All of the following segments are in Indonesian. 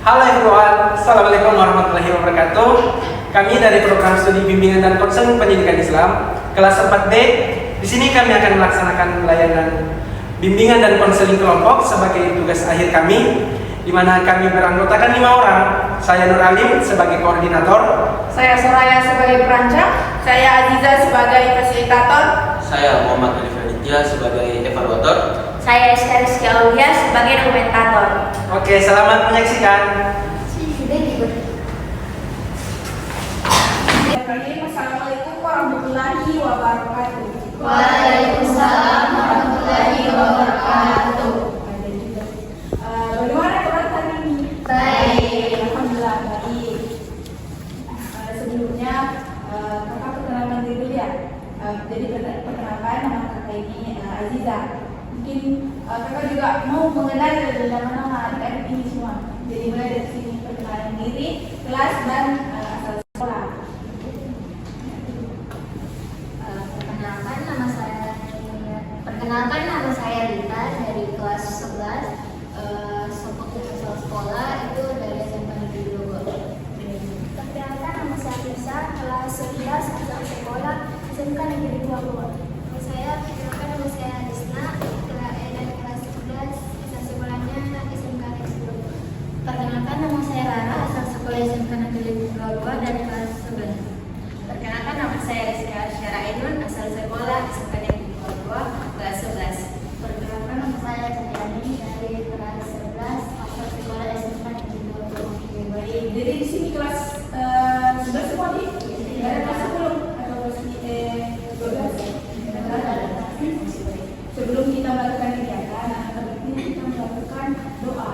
Halo everyone, Assalamualaikum warahmatullahi wabarakatuh. Kami dari program studi bimbingan dan konseling pendidikan Islam kelas 4B. Di sini kami akan melaksanakan layanan bimbingan dan konseling kelompok sebagai tugas akhir kami, di mana kami beranggotakan 5 orang. Saya Nur Alim sebagai koordinator, saya Soraya sebagai perancang, saya Aziza sebagai fasilitator, saya Muhammad Alif Aditya sebagai evaluator, saya Rizky Aulia sebagai dokumentator. Oke, selamat menyaksikan. Assalamualaikum warahmatullahi wabarakatuh. Waalaikumsalam warahmatullahi wabarakatuh. Bagaimana kabar hari ini? Baik. Alhamdulillah baik. Sebelumnya kakak perkenalkan diri dulu ya. Jadi perkenalkan nama kakak ini Aziza. Mungkin kakak juga mau mengenal nama-nama adik-adik ini semua. Jadi mulai dari sini perkenalan diri, kelas dan asal sekolah. Perkenalkan nama saya Rita dari kelas 11. Sopok asal sekolah itu dari SMP Negeri Bogor. Perkenalkan nama saya Lisa, kelas 11 asal sekolah SMK Negeri Bogor. Saya perkenalkan nama saya Disna, dari kelas 11 asal sekolahnya SMK Negeri Bogor. Perkenalkan nama saya Rara, asal sekolah SMK Negeri Bogor dari kelas 11. Perkenalkan nama saya Rizka Syara Ainun, asal sekolah SMK Negeri Bogor kelas 11. Perkenalkan nama saya Cahyani dari kelas 11 asal sekolah SMK Negeri Bogor. Baik, jadi di sini kelas 11 semua nih? Ada kelas 10 atau kelas 12? Sebelum kita melakukan kegiatan, kita melakukan doa.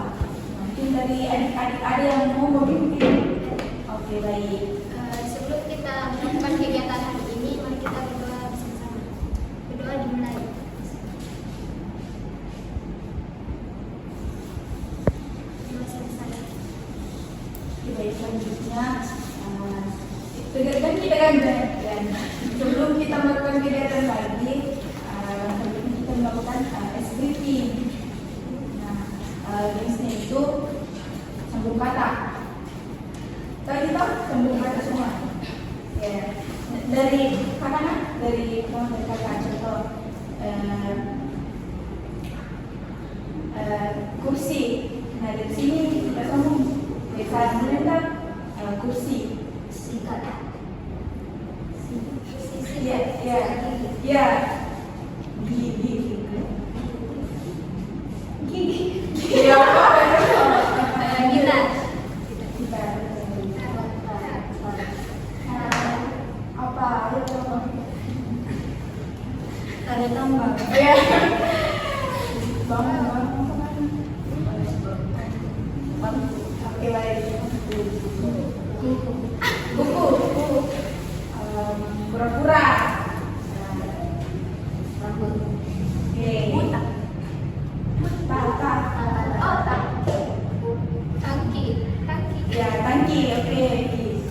Mungkin dari adik-adik ada yang mau memimpin. Oke, baik. Sebelum kita melakukan kegiatan hari ini, mari kita berdoa bersama-sama. Berdoa dimulai. Doa selesai. Baik, selanjutnya kita gantian. Sebelum kita melakukan kegiatan lagi, kita melakukan SBT. Jenisnya itu sambung kata. Tadi tahu sambung kata semua. Ya. Dari kata contoh kursi. Nah, dari sini kita sambung. Saat menentang kursi. Singkat. Ya. Gigi. Ya. Gitar. Apa? Tanda tambah. Ya. Oke, baik. Buku. Pura-pura. Oke. Buta. Tak. Tangki. Ya, tangki. Oke.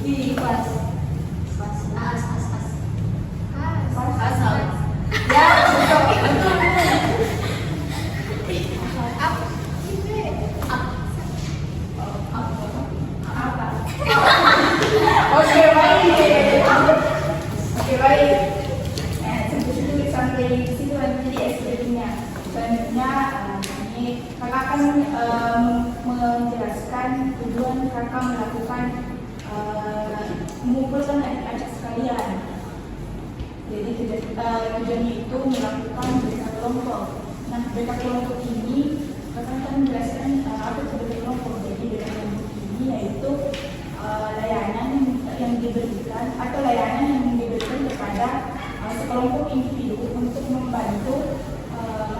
Kipas. As. Asal. Ya, betul. Apa? Oke, baik. Sampai di situ nanti jadi SPP-nya. Selanjutnya kakak akan menjelaskan tujuan kakak melakukan mengumpulkan adik-adik sekalian. Jadi tujuannya itu melakukan beta kelompok. Nah, beta kelompok ini kakak akan menjelaskan apa itu beta kelompok. Jadi beta kelompok ini yaitu layanan yang diberikan atau layanan yang diberikan kepada sekelompok individu untuk membantu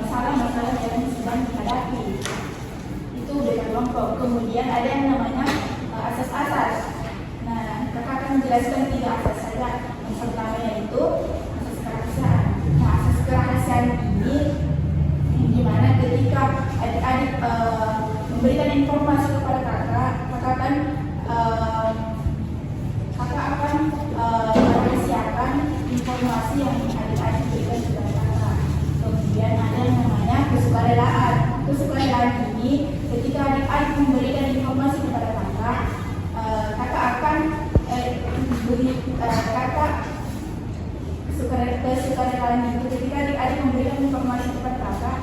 masalah-masalah yang sedang dihadapi. Itu beta kelompok. Kemudian ada yang namanya asas-asas. Nah, kakak akan menjelaskan 3 asas saja. Yang pertama yaitu asas kerahasiaan. Nah, asas kerahasiaan ini gimana ketika adik-adik memberikan informasi kepada kakak akan merahasiakan informasi yang adik-adik berikan kepada kakak. Kemudian ada yang namanya kesukarelaan. Kesukarelaan ini ketika adik-adik memberikan informasi kepada sukarelawan itu ketika adik-adik memberikan informasi kepada kakak,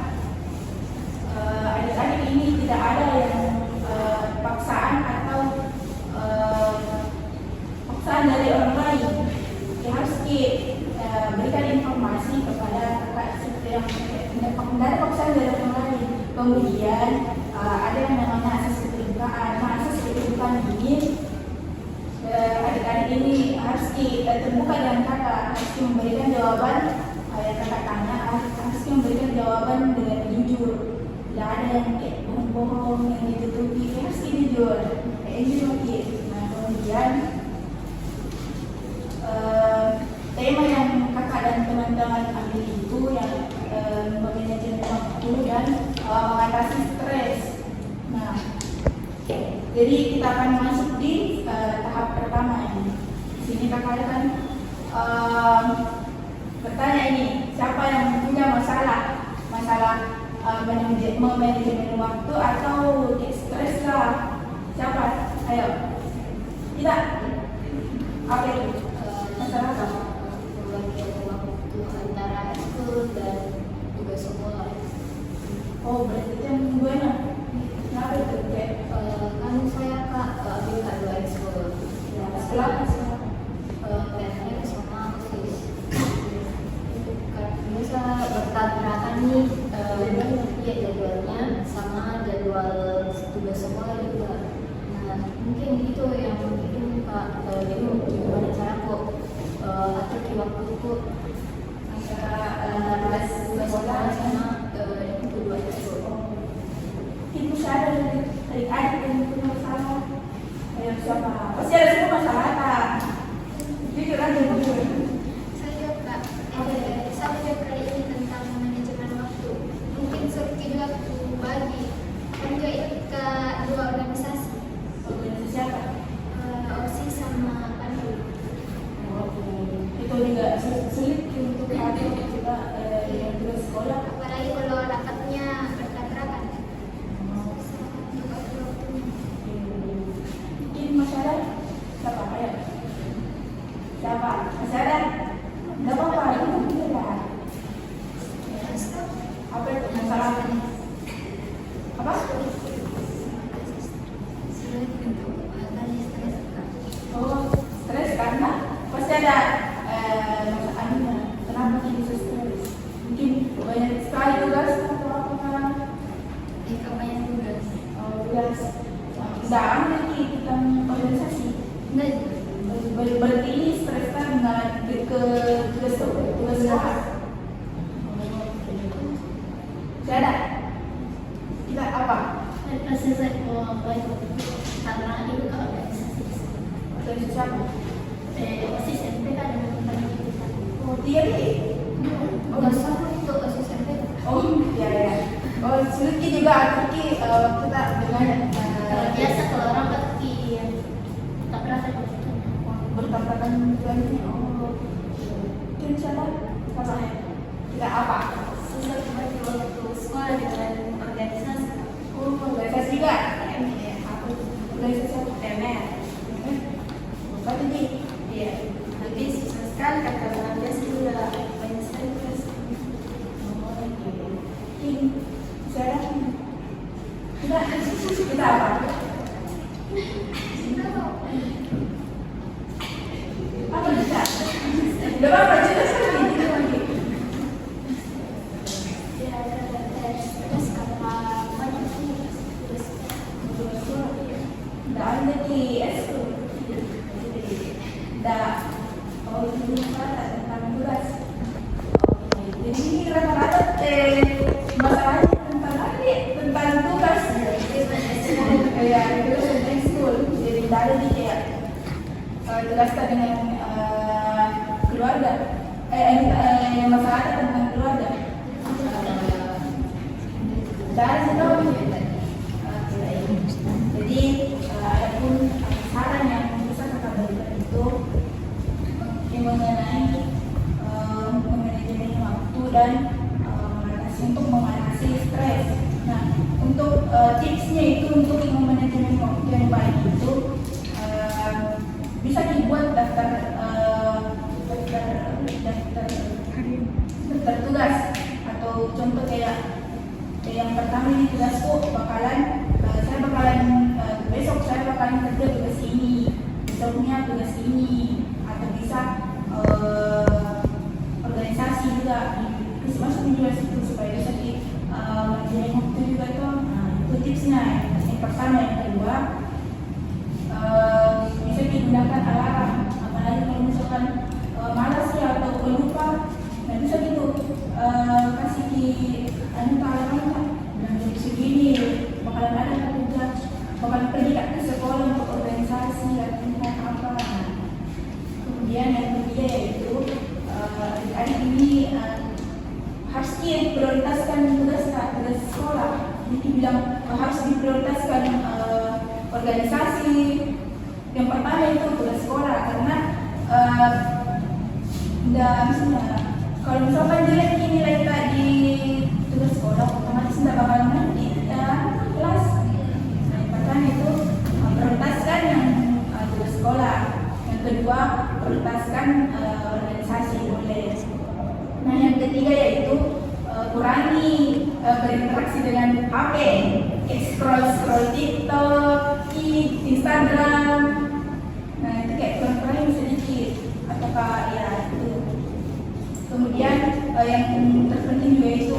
adik-adik ini tidak ada yang paksaan atau paksaan dari orang lain. Ya, harus berikan informasi kepada kakak seperti yang tidak ada paksaan dari orang lain. Kemudian ada yang namanya asas keterbukaan. Nah, asas keterbukaan ini adik-adik ini harus terbuka dengan kakak, harus memberikan jawaban yang kakak tanya, harus memberikan jawaban dengan jujur. Tidak ada yang bohong-bohong, yang ditutupi, harus jujur. Ini lagi. Nah, kemudian tema yang kakak dan teman-teman ambil itu yang manajemen waktu dan mengatasi stres. Nah, jadi kita akan masuk di tahap pertama ini. Di sini kakak akan bertanya ini, siapa yang punya masalah manajemen waktu atau stres lah? Siapa? Ayo. Tidak. Apa itu? Masalah apa? Pembagian waktu antara ekskul dan tugas sekolah. Oh, berarti yang gimana? Kenapa itu? Kan saya ambil K2 ekskul. Ya, Setelah PNR sama OSIS. Karena saya bertabrakan nih jadwalnya sama jadwal tugas sekolah juga. Nah, mungkin itu yang bikin Pak jadi gimana cara kok atur waktuku antara tugas sekolah sama kedua ekskul. itu saya dari adik yang punya masalah. Ayo siapa? Pasti ada semua masalah tak? Jujur aja jujur. Saya jawab Kak. Saya jawab kali ini tentang manajemen waktu. Mungkin seperti waktu bagi. Kan juga ikut ke dua organisasi, Organisasi apa? OSIS sama Pandu. Itu juga sulit untuk adik kita yang tugas sekolah. Apalagi kalau rapatnya bertabrakan. Juga waktunya. Mungkin masalah siapa? Ayo. Siapa? Masalah? Tidak apa-apa, itu tidak. Apa itu masalah? Apa? Sulit untuk mengatasi stres. Oh, stres karena pasti ada masalahnya. Kenapa bisa stres? Mungkin banyak sekali tugas atau apa? Banyak tugas. Tugas. Tidak ambil kita organisasi. Berarti ini stres karena ke tugas sekolah. Tidak ada. Tidak apa? Selesai karena itu ke organisasi. Organisasi apa? OSIS MPK dan pendidikan. Oh, dia nih. Nggak sama itu OSIS MPK. Oh, ya ya. Oh, sulit juga Ki kita dengan Biasa kalau orang pasti tabrakan bertabrakan dengan ini. Oh, mungkin siapa? Siapa? Tidak apa? susah bagi waktu sekolah dengan organisasi. Oh, organisasi juga. Apa? Organisasi apa? TNR. Berarti di Iya, tapi susah sekali kata orang biasa juga banyak sekali tugas. kita apa? Apa bisa? Tidak apa-apa, cerita sekali. Ya, ada tugas karena banyak tugas. Tidak ada di ekskul. Tidak. Oh, ini masalah tentang tugas. Jadi ini rata-rata masalahnya tentang tugas. Ya, tugas tentang ekskul. Jadi tidak ada di tugas dengan keluarga. Masalah tentang keluarga. Dari situ. Jadi adapun saran yang bisa kita berikan itu mengenai manajemen waktu dan untuk mengatasi stres. Nah, untuk tipsnya itu untuk manajemen waktu yang baik itu bisa dibuat daftar contoh kayak yang pertama ini tugasku saya bakalan besok saya bakalan kerja tugas ini, besoknya tugas ini, atau bisa organisasi juga di masuk universitas itu supaya bisa di manajemen waktu juga tuh. Nah, itu tipsnya. Yang pertama, yang kedua bisa digunakan alarm, apalagi kalau misalkan malas ya atau lupa, nah bisa gitu kasih di alarm dan jadi segini bakalan ada kerja, bakalan pergi ke sekolah untuk organisasi atau apa. Nah, kemudian yang ketiga yaitu adik ini harus diprioritaskan tugas sekolah. Jadi bilang harus diprioritaskan organisasi. Yang pertama itu tugas sekolah, karena misalnya kalau misalkan jelek nilai tadi tugas sekolah, otomatis tidak bakalan nanti kelas. Nah, yang pertama itu prioritaskan yang tugas sekolah. Yang kedua, prioritaskan organisasi boleh. Nah, yang ketiga yaitu kurangi berinteraksi dengan HP, scroll TikTok, Instagram. Nah, itu kayak kurang-kurangin sedikit, ataukah ya itu. Kemudian yang terpenting juga itu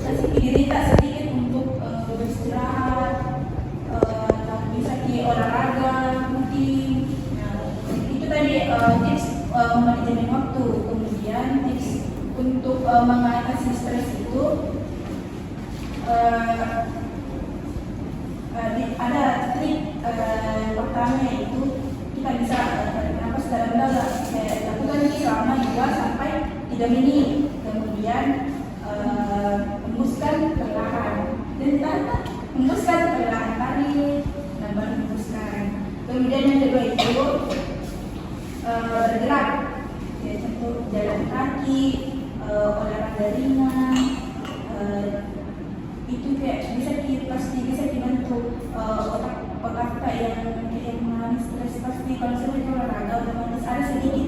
kasih dirita sedikit untuk beristirahat, bisa di olahraga mungkin. Nah, itu tadi tips manajemen waktu. Kemudian tips untuk mengatasi stres itu ada trik pertama, yaitu kita bisa tarik nafas dalam-dalam. Lakukan ini selama 2 sampai 3 menit. Kemudian hembuskan perlahan dan hembuskan perlahan, tarik dan baru hembuskan. Kemudian yang kedua itu bergerak, ya, contoh jalan kaki, olahraga ringan. Itu kayak pasti bisa dibantu otak yang mengalami stres. Pasti kalau sudah olahraga otomatis ada sedikit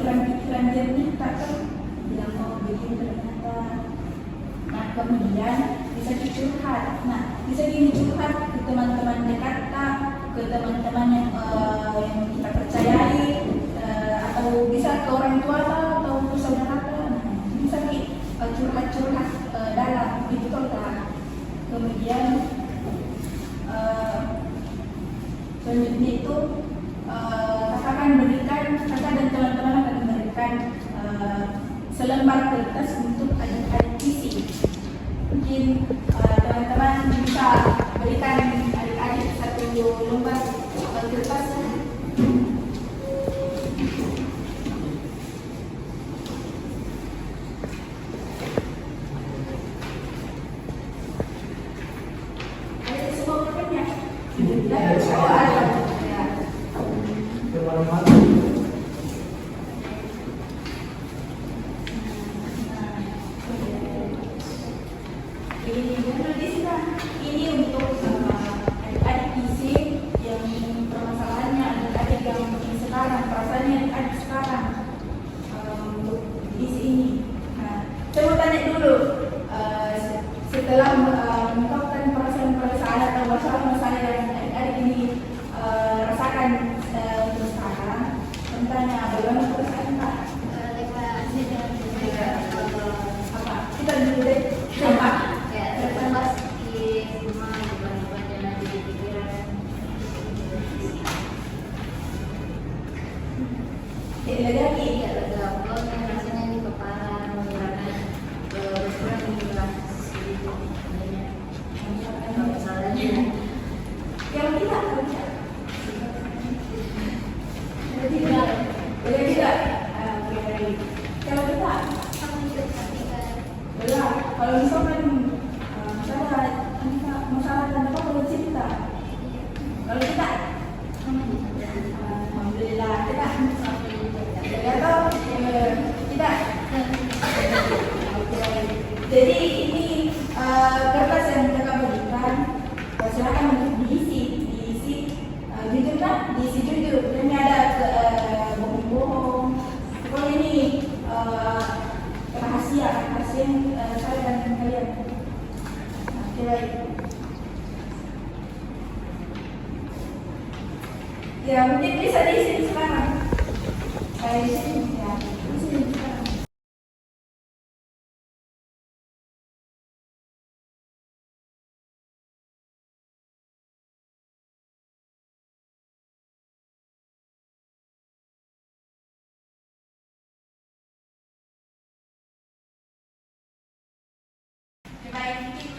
pikiran jernih, tak bilang begini ternyata. Nah, kemudian bisa dicurhat. Nah, bisa curhat ke teman-teman dekat, ke teman-teman yang kita percayai, atau bisa ke orang tua atau ke saudara. Nah, bisa curhat dalam itu kan. Kemudian selanjutnya itu kakak dan teman-teman akan memberikan selembar kertas untuk adik-adik isi. Mungkin teman-teman bisa berikan adik-adik 1 lembar kertas. Ini untuk adik-adik isi yang permasalahannya adik-adik yang sekarang, perasaannya adik-adik sekarang untuk isi ini. Nah, saya mau tanya dulu, setelah mengungkapkan perasaan atau masalah-masalah yang adik-adik ini rasakan untuk sekarang, tentangnya bagaimana perasaan Pak? Apa? Kita dulu deh. Apa? Kalau misalkan masalah dan apa perlu cerita. Kalau kita, alhamdulillah kita jadi ini kertas yang mereka berikan, silakan untuk diisi jujur kan, diisi jujur. Ini ada bohong-bohong, asing saya dan kalian. Oke, baik. Ya, mungkin bisa di sini sekarang. Saya di sini ya. Di sini sekarang. Baik,